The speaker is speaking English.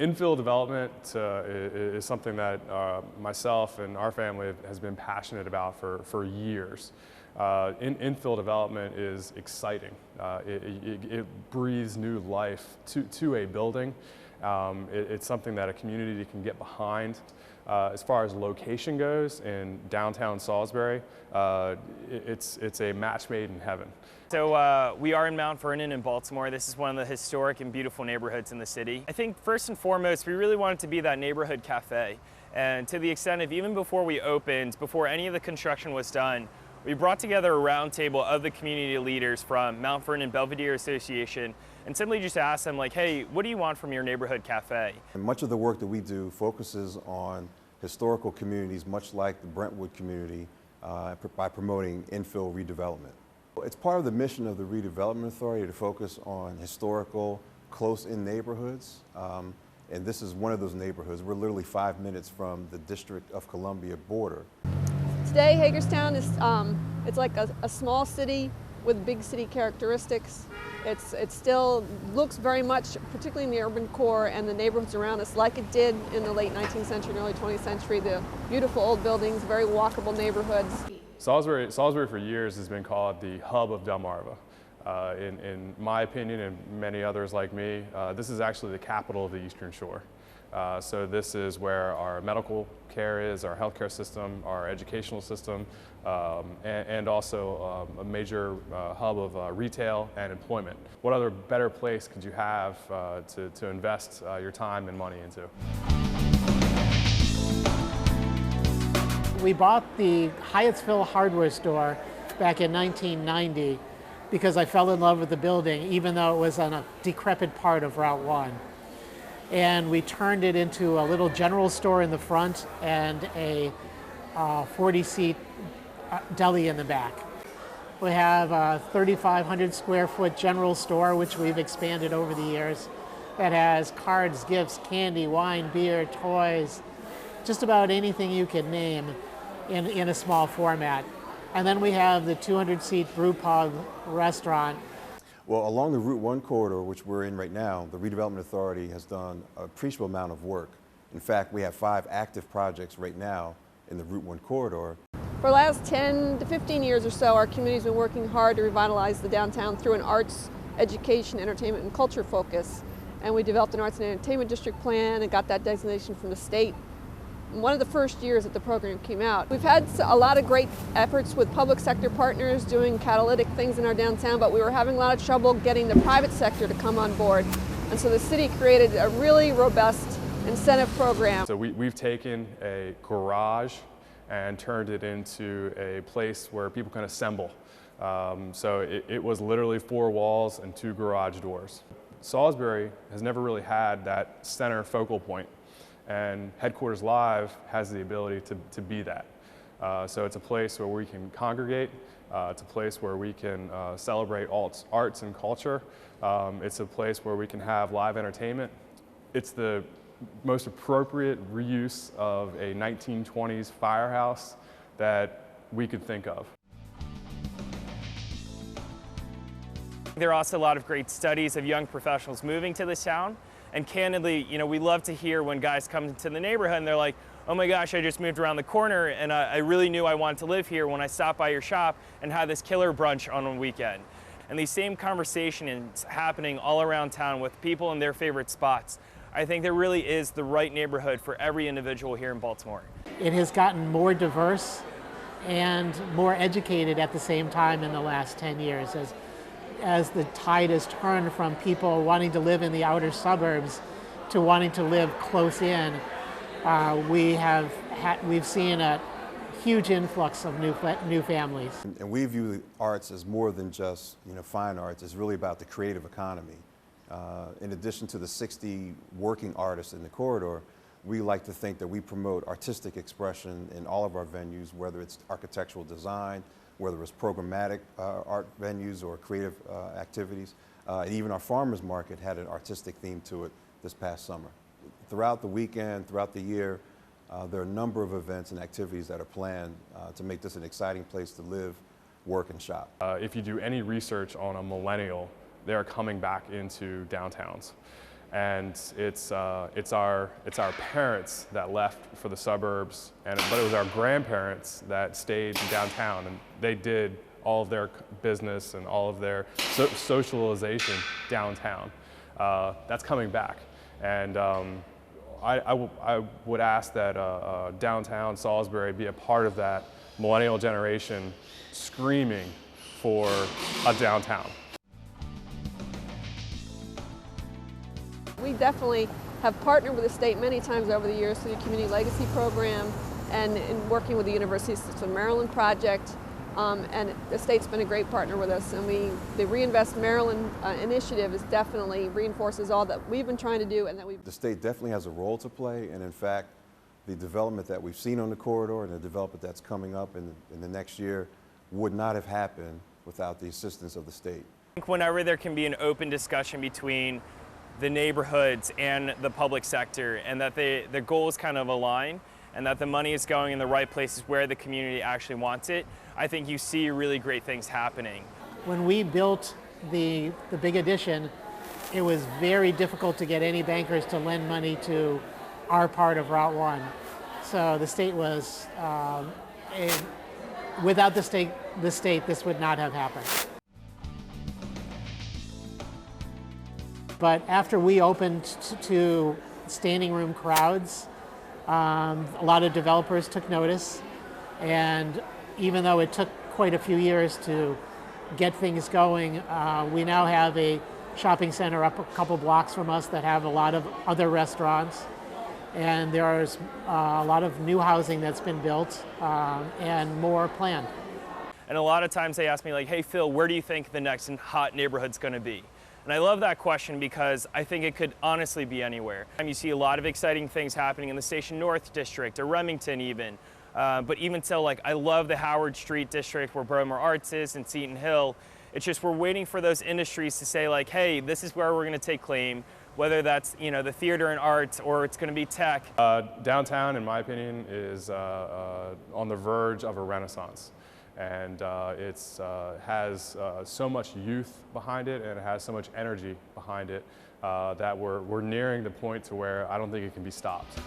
Infill development is something that myself and our family has been passionate about for years. Infill development is exciting. It breathes new life to a building. It's something that a community can get behind. As far as location goes, in downtown Salisbury, it's a match made in heaven. So we are in Mount Vernon in Baltimore. This is one of the historic and beautiful neighborhoods in the city. I think first and foremost, we really wanted to be that neighborhood cafe. And to the extent of even before we opened, before any of the construction was done, we brought together a roundtable of the community leaders from Mount Vernon Belvedere Association and simply just asked them, like, hey, what do you want from your neighborhood cafe? And much of the work that we do focuses on historical communities, much like the Brentwood community, by promoting infill redevelopment. It's part of the mission of the Redevelopment Authority to focus on historical, close-in neighborhoods. And this is one of those neighborhoods. We're literally 5 minutes from the District of Columbia border. Today, Hagerstown is it's like a small city with big city characteristics. It still looks very much, particularly in the urban core and the neighborhoods around us, like it did in the late 19th century and early 20th century. The beautiful old buildings, very walkable neighborhoods. Salisbury for years has been called the hub of Delmarva. In my opinion, and many others like me, this is actually the capital of the Eastern Shore. So this is where our medical care is, our healthcare system, our educational system, and also a major hub of retail and employment. What other better place could you have to invest your time and money into? We bought the Hyattsville hardware store back in 1990 because I fell in love with the building, even though it was on a decrepit part of Route 1. And we turned it into a little general store in the front and a 40-seat deli in the back. We have a 3,500 square foot general store, which we've expanded over the years, that has cards, gifts, candy, wine, beer, toys, just about anything you could name in a small format. And then we have the 200-seat brew pub restaurant. Well, along the Route 1 corridor, which we're in right now, the Redevelopment Authority has done an appreciable amount of work. In fact, we have 5 active projects right now in the Route 1 corridor. For the last 10 to 15 years or so, our community's been working hard to revitalize the downtown through an arts, education, entertainment, and culture focus. And we developed an arts and entertainment district plan and got that designation from the state. One of the first years that the program came out. We've had a lot of great efforts with public sector partners doing catalytic things in our downtown, but we were having a lot of trouble getting the private sector to come on board. And so the city created a really robust incentive program. So we've taken a garage and turned it into a place where people can assemble. So it was literally 4 walls and 2 garage doors. Salisbury has never really had that center focal point. And Headquarters Live has the ability to be that. So it's a place where we can congregate. It's a place where we can celebrate arts and culture. It's a place where we can have live entertainment. It's the most appropriate reuse of a 1920s firehouse that we could think of. There are also a lot of great studies of young professionals moving to this town. And candidly, you know, we love to hear when guys come into the neighborhood and they're like, oh my gosh, I just moved around the corner and I really knew I wanted to live here when I stopped by your shop and had this killer brunch on a weekend. And these same conversations happening all around town with people in their favorite spots. I think there really is the right neighborhood for every individual here in Baltimore. It has gotten more diverse and more educated at the same time in the last 10 years as the tide has turned from people wanting to live in the outer suburbs to wanting to live close in. We've seen a huge influx of new families. And we view the arts as more than just fine arts. It's really about the creative economy. In addition to the 60 working artists in the corridor, we like to think that we promote artistic expression in all of our venues, whether it's architectural design, whether it's programmatic art venues or creative activities. And even our farmers market had an artistic theme to it this past summer. Throughout the weekend, throughout the year, there are a number of events and activities that are planned to make this an exciting place to live, work, and shop. If you do any research on a millennial, they are coming back into downtowns. And it's our parents that left for the suburbs, but it was our grandparents that stayed in downtown, and they did all of their business and all of their socialization downtown. That's coming back, and I would ask that downtown Salisbury be a part of that millennial generation screaming for a downtown. We definitely have partnered with the state many times over the years through the Community Legacy Program and in working with the University of Maryland project. And the state's been a great partner with us, and the Reinvest Maryland initiative is definitely reinforces all that we've been trying to do and that we've. The state definitely has a role to play, and in fact, the development that we've seen on the corridor and the development that's coming up in the next year would not have happened without the assistance of the state. I think whenever there can be an open discussion between the neighborhoods and the public sector, and that the goals kind of align, and that the money is going in the right places where the community actually wants it, I think you see really great things happening. When we built the big addition, it was very difficult to get any bankers to lend money to our part of Route 1. So the state was, without the state, this would not have happened. But after we opened to standing room crowds, a lot of developers took notice, and even though it took quite a few years to get things going, we now have a shopping center up a couple blocks from us that have a lot of other restaurants, and there's a lot of new housing that's been built and more planned. And a lot of times they ask me like, hey Phil, where do you think the next hot neighborhood's going to be? And I love that question because I think it could honestly be anywhere. And you see a lot of exciting things happening in the Station North district or Remington even. But even so, like, I love the Howard Street district where Bromar Arts is and Seton Hill. It's just we're waiting for those industries to say like, hey, this is where we're going to take claim, whether that's the theater and arts or it's going to be tech. Downtown, in my opinion, is on the verge of a renaissance. And it has so much youth behind it, and it has so much energy behind it that we're nearing the point to where I don't think it can be stopped.